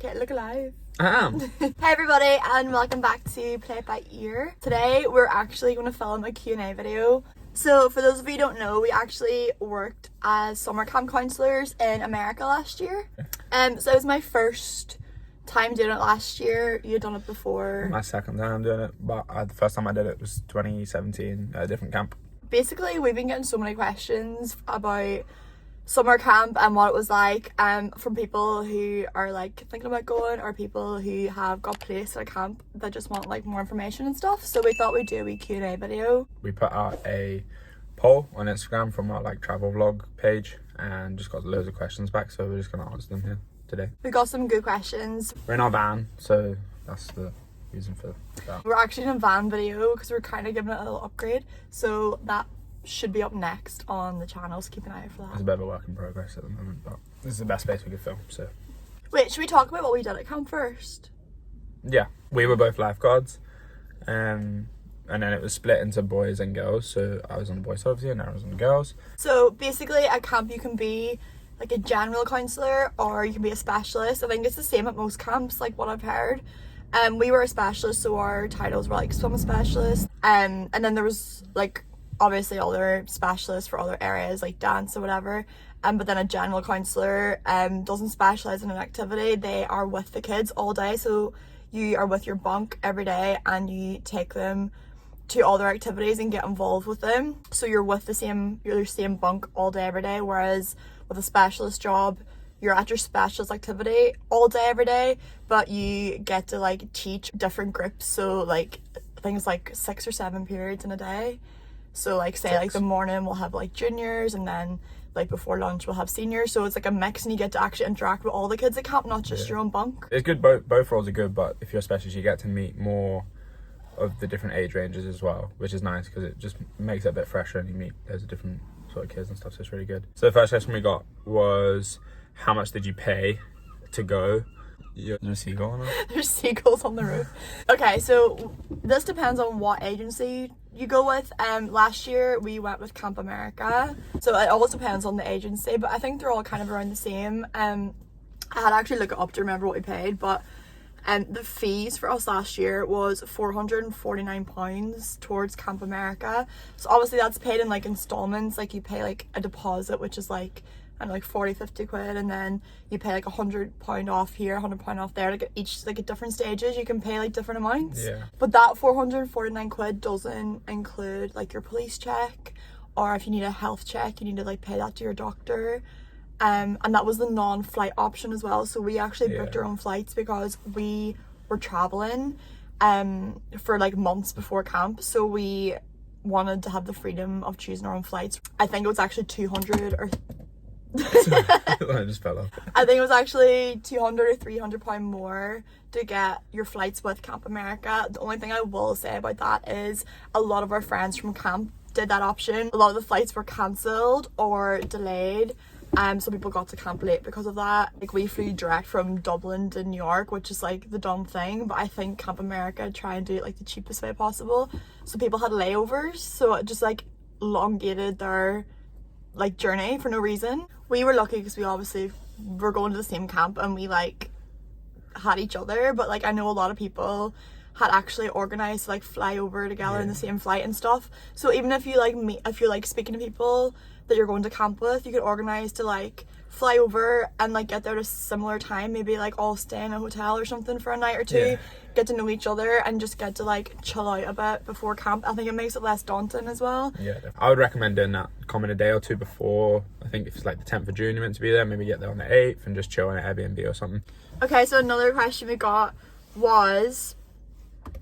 Okay, look alive. I am. Hey everybody, and welcome back to Play It By Ear. Today we're actually going to film a Q&A video. So for those of you who don't know, we actually worked as summer camp counsellors in America last year. So it was my first time doing it last year. You had done it before. My second time doing it, but the first time I did it was 2017 at a different camp. Basically, we've been getting so many questions about summer camp and what it was like from people who are like thinking about going, or people who have got placed at a camp that just want like more information and stuff. So we thought we'd do a wee Q&A video. We put out a poll on Instagram from our like travel vlog page and just got loads of questions back, so we're just gonna answer them here today. We got some good questions. We're in our van, so that's the reason for that. We're actually in a van video because we're kind of giving it a little upgrade, so that should be up next on the channel, so keep an eye out for that. It's a bit of a work in progress at the moment, but this is the best place we could film, so. Wait, should we talk about what we did at camp first? Yeah, we were both lifeguards, and then it was split into boys and girls, so I was on the boys obviously and I was on the girls. So basically at camp you can be like a general counsellor or you can be a specialist. I think it's the same at most camps, like what I've heard. We were a specialist, so our titles were like swim specialist, and then there was like obviously other specialists for other areas like dance or whatever, but then a general counsellor doesn't specialise in an activity. They are with the kids all day, so you are with your bunk every day and you take them to other activities and get involved with them, so you're with the same bunk all day every day. Whereas with a specialist job, you're at your specialist activity all day every day, but you get to like teach different groups, so like things like 6 or 7 periods in a day. So like say like the morning we'll have like juniors, and then like before lunch we'll have seniors, so it's like a mix and you get to actually interact with all the kids at camp, not just your own bunk. It's good, both roles are good, but if you're a specialist you get to meet more of the different age ranges as well, which is nice because it just makes it a bit fresher and you meet loads of different sort of kids and stuff, so it's really good. So the first question we got was, how much did you pay to go? There's a seagull on it. There's seagulls on the roof. Okay, so this depends on what agency you go with. Last year we went with Camp America, so it always depends on the agency, but I think they're all kind of around the same. I had to actually look it up to remember what we paid, but the fees for us last year was £449 towards Camp America. So obviously that's paid in like installments, like you pay like a deposit, which is like and like 40-50 quid, and then you pay like £100 off here, £100 off there, like each like at different stages you can pay like different amounts. Yeah. But that 449 quid doesn't include like your police check, or if you need a health check you need to like pay that to your doctor. And that was the non-flight option as well, so we actually booked our own flights because we were traveling for like months before camp, so we wanted to have the freedom of choosing our own flights. I think it was actually 200 or I just fell off. I think it was actually 200 or 300 pound more to get your flights with Camp America. The only thing I will say about that is a lot of our friends from camp did that option. A lot of the flights were cancelled or delayed, so people got to camp late because of that. Like we flew direct from Dublin to New York, which is like the dumb thing, but I think Camp America try and do it like the cheapest way possible, so people had layovers, so it just like elongated their like journey for no reason. We were lucky because we obviously were going to the same camp and we like had each other, but like I know a lot of people had actually organized to like fly over together in the same flight and stuff. So even if you like if you're like speaking to people that you're going to camp with, you could organize to like fly over and like get there at a similar time, maybe like all stay in a hotel or something for a night or two, get to know each other and just get to like chill out a bit before camp. I think it makes it less daunting as well. Yeah, I would recommend doing that, coming a day or two before. I think if it's like the 10th of June you're meant to be there, maybe get there on the 8th and just chill on an Airbnb or something. Okay, so another question we got was,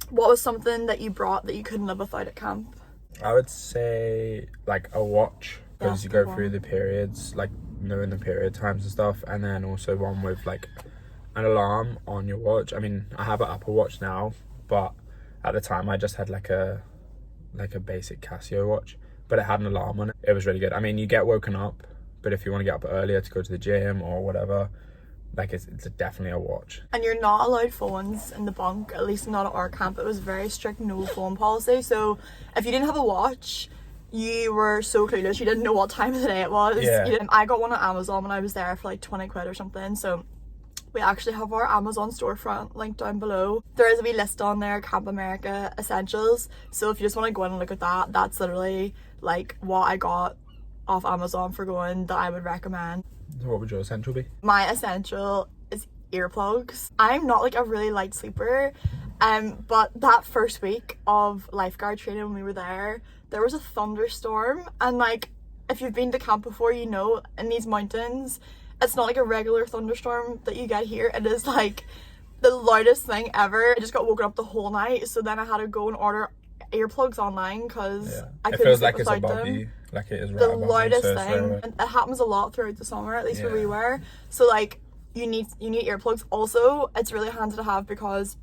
what was something that you brought that you couldn't live without at camp? I would say like a watch, because you go through the periods, like knowing the period times and stuff, and then also one with like an alarm on your watch. I mean, I have an Apple Watch now, but at the time I just had like a basic Casio watch, but it had an alarm on it. It was really good. I mean, you get woken up, but if you want to get up earlier to go to the gym or whatever, like it's definitely a watch. And you're not allowed phones in the bunk, at least not at our camp. It was very strict no phone policy, so if you didn't have a watch you were so clueless, you didn't know what time of the day it was. Yeah. I got one on Amazon when I was there for like 20 quid or something, so we actually have our Amazon storefront linked down below. There is a wee list on there, Camp America Essentials. So if you just want to go in and look at that, that's literally like what I got off Amazon for going that I would recommend. So what would your essential be? My essential is earplugs. I'm not like a really light sleeper, but that first week of lifeguard training when we were there was a thunderstorm, and like if you've been to camp before, you know in these mountains it's not like a regular thunderstorm that you get here. It is like the loudest thing ever. I just got woken up the whole night, so then I had to go and order earplugs online because I couldn't sleep without them. You. Like it is right the above loudest you, so thing, and it happens a lot throughout the summer, at least where we were. So like you need earplugs. Also, it's really handy to have because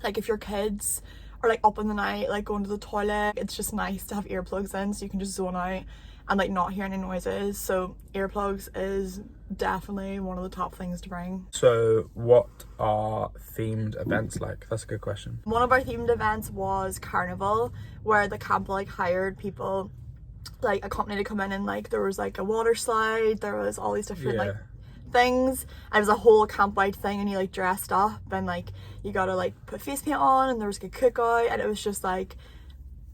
like if your kids are like up in the night, like going to the toilet, it's just nice to have earplugs in so you can just zone out and like not hear any noises. So earplugs is definitely one of the top things to bring. So what are themed events like? That's a good question. One of our themed events was Carnival, where the camp like hired people, like a company, to come in, and like there was like a water slide, there was all these different like things. It was a whole camp-wide thing, and you like dressed up and like you gotta like put face paint on, and there was like a cookout, and it was just like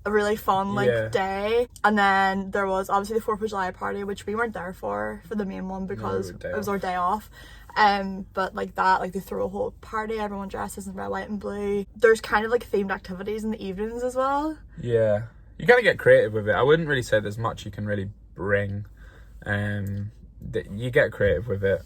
a really fun like day. And then there was obviously the 4th of July party, which we weren't there for the main one because it was our day off. But like that, like they throw a whole party, everyone dresses in red, white and blue. There's kind of like themed activities in the evenings as well. Yeah, you gotta get creative with it. I wouldn't really say there's much you can really bring. You get creative with it,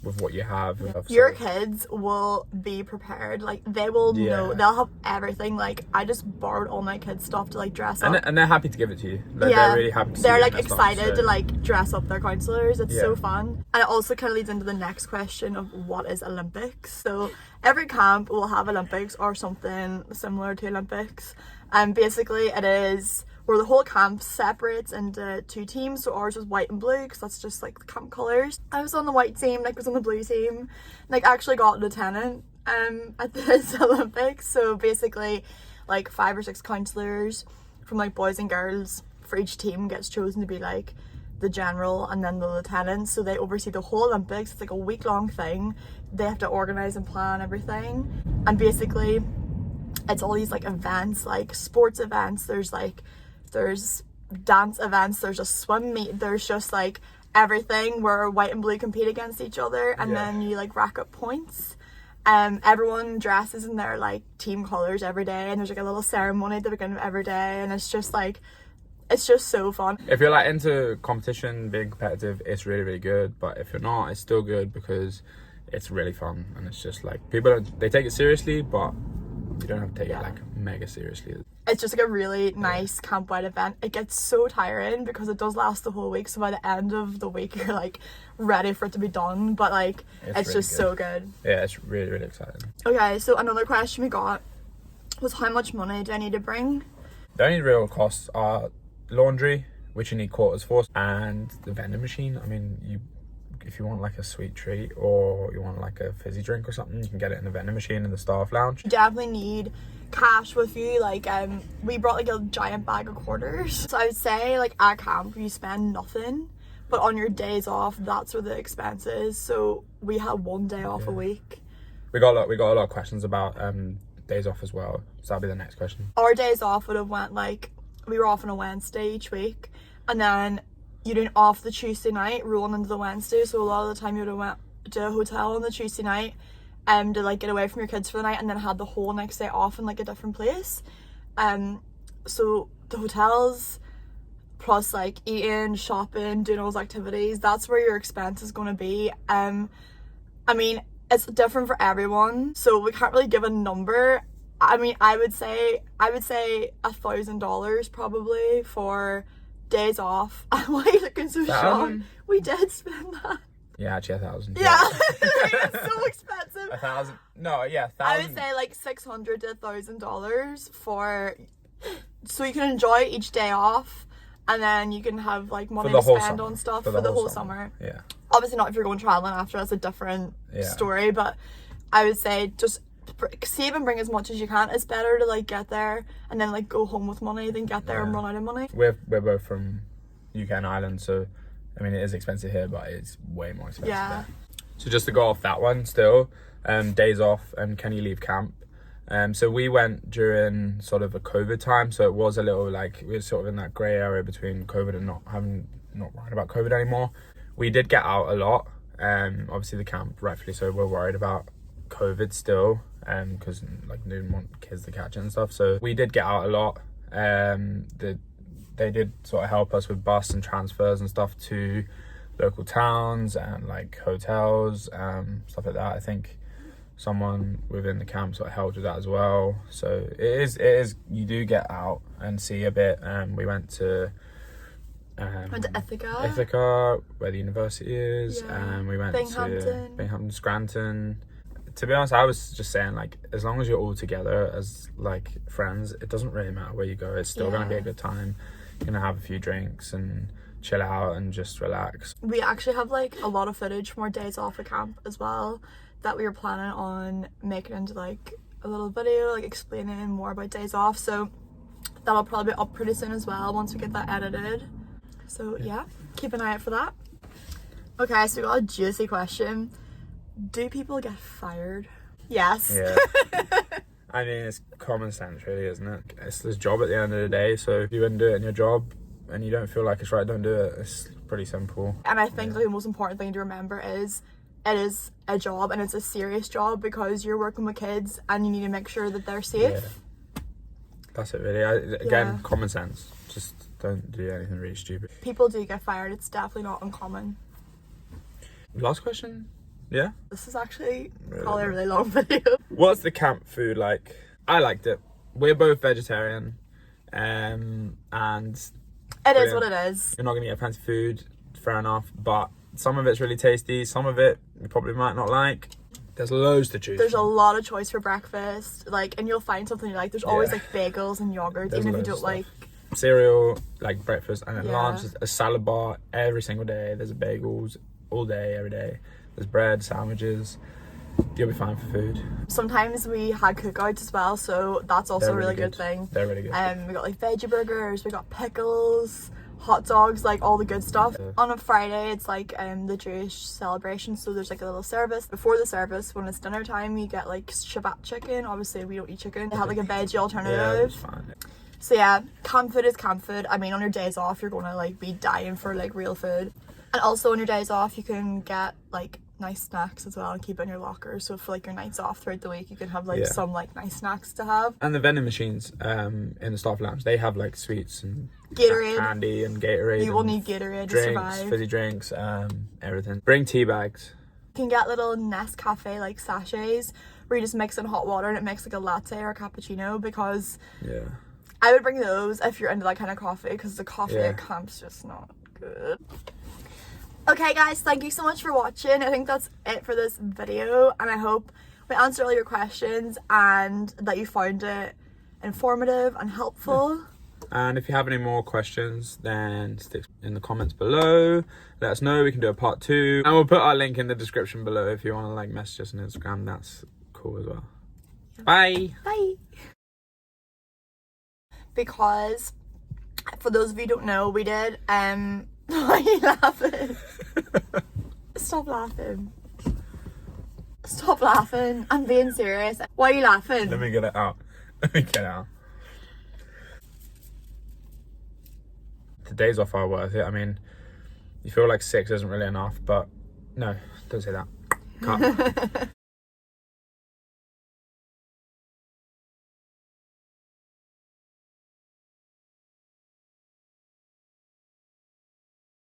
with what you have. Your kids will be prepared. Like they will know. They'll have everything. Like I just borrowed all my kids' stuff to like dress up, and they're happy to give it to you. They're really happy to see they're you like and excited stuff, to like dress up their counselors. It's so fun. And it also kind of leads into the next question of what is Olympics. So every camp will have Olympics or something similar to Olympics, and basically it is where the whole camp separates into 2 teams. So ours was white and blue because that's just like the camp colours. I was on the white team, Nick was on the blue team. Nick actually got lieutenant at this Olympics. So basically like 5 or 6 counsellors from like boys and girls for each team gets chosen to be like the general and then the lieutenant. So they oversee the whole Olympics. It's like a week-long thing. They have to organise and plan everything, and basically it's all these like events, like sports events. There's dance events, there's a swim meet, there's just like everything where white and blue compete against each other, and then you like rack up points. Everyone dresses in their like team colours every day, and there's like a little ceremony at the beginning of every day, and it's just so fun. If you're like into competition, being competitive, it's really, really good. But if you're not, it's still good because it's really fun, and it's just like they take it seriously, but you don't have to take it like mega seriously. It's just like a really nice camp-wide event. It gets so tiring because it does last the whole week, so by the end of the week you're like ready for it to be done, but like it's really just good. So good. Yeah, it's really, really exciting. Okay, so another question we got was how much money do I need to bring? The only real costs are laundry, which you need quarters for, and the vending machine. I mean, if you want like a sweet treat or you want like a fizzy drink or something, you can get it in the vending machine in the staff lounge. You definitely need cash with you. Like we brought like a giant bag of quarters, so I would say like at camp you spend nothing, but on your days off that's where the expense is. So we had 1 day off a week. We got a lot of questions about days off as well, so that'll be the next question. Our days off would have went like we were off on a Wednesday each week, and then you're doing off the Tuesday night rolling into the Wednesday, so a lot of the time you would have went to a hotel on the Tuesday night to like get away from your kids for the night, and then had the whole next day off in like a different place. So the hotels plus like eating, shopping, doing all those activities, that's where your expense is going to be. I mean it's different for everyone, so we can't really give a number. I mean I would say $1,000 probably for days off. Why are you looking so shocked? We did spend that. Yeah, actually 1,000. Yeah. It's so expensive. 1,000. No, yeah, 1,000. I would say like $600 to $1,000 for, so you can enjoy each day off, and then you can have like money to spend on stuff for the whole summer. Yeah. Obviously not if you're going traveling after, that's a different story, but I would say just save and bring as much as you can. It's better to like get there and then like go home with money than get there and run out of money. We're both from UK and Ireland, so I mean it is expensive here, but it's way more expensive there. So just to go off that one still, days off and can you leave camp? So we went during sort of a COVID time, so it was a little like we were sort of in that grey area between COVID and not worried about COVID anymore. We did get out a lot. Obviously the camp, rightfully so, we're worried about COVID still, because like they didn't want kids to catch it and stuff. So we did get out a lot. They did sort of help us with bus and transfers and stuff to local towns and like hotels, stuff like that. I think someone within the camp sort of helped with that as well. So it is you do get out and see a bit. We went to Ithaca, where the university is. We went to Binghamton, Scranton. To be honest, I was just saying, like, as long as you're all together as like friends, it doesn't really matter where you go. It's still gonna be a good time. You're gonna have a few drinks and chill out and just relax. We actually have like a lot of footage from our days off at camp as well that we were planning on making into like a little video, like explaining more about days off. So that'll probably be up pretty soon as well once we get that edited. So yeah, keep an eye out for that. Okay, so we got a juicy question. Do people get fired? Yes. Yeah. I mean, it's common sense really, isn't it? It's this job at the end of the day, so if you wouldn't do it in your job and you don't feel like it's right, don't do it. It's pretty simple. And I think the most important thing to remember is it is a job, and it's a serious job because you're working with kids and you need to make sure that they're safe. Yeah. That's it really. Again, common sense. Just don't do anything really stupid. People do get fired. It's definitely not uncommon. Last question? Yeah? This is actually probably a really long video. What's the camp food like? I liked it. We're both vegetarian. And it is what it is. You're not gonna get fancy food, fair enough, but some of it's really tasty, some of it you probably might not like. There's loads to choose There's from. a lot of choice for breakfast, like, and you'll find something you like. There's always like bagels and yogurts, There's even if you loads don't of like cereal, like breakfast, and then lunch, a salad bar every single day. There's bagels all day, every day. There's bread, sandwiches. You'll be fine for food. Sometimes we had cookouts as well, so that's also a really good thing. They're really good. We got like veggie burgers, we got pickles, hot dogs, like all the good stuff. On a Friday, it's like the Jewish celebration, so there's like a little service. Before the service, when it's dinner time, you get like Shabbat chicken. Obviously, we don't eat chicken. They have like a veggie alternative. Yeah, that's fine. So yeah, camp food is camp food. I mean, on your days off, you're gonna like be dying for like real food. And also on your days off, you can get like nice snacks as well and keep it in your locker. So for like your nights off throughout the week, you can have like some like nice snacks to have. And the vending machines in the staff lounge, they have like sweets and Gatorade, candy and Gatorade. You will need Gatorade drinks, to survive. Fizzy drinks, everything. Bring tea bags. You can get little Nescafe like sachets where you just mix in hot water and it makes like a latte or a cappuccino, because I would bring those if you're into that kind of coffee, because the coffee at camp's just not good. Okay guys, thank you so much for watching. I think that's it for this video, and I hope we answered all your questions and that you found it informative and helpful. And if you have any more questions, then stick in the comments below. Let us know. We can do a part 2, and we'll put our link in the description below if you want to like message us on Instagram. That's cool as well. Bye. Bye. Because for those of you who don't know, we did why are you laughing? Stop laughing. Stop laughing. I'm being serious. Why are you laughing? Let me get it out. Let me get it out. The days off are worth it. I mean, you feel like 6 isn't really enough, but no, don't say that. Cut.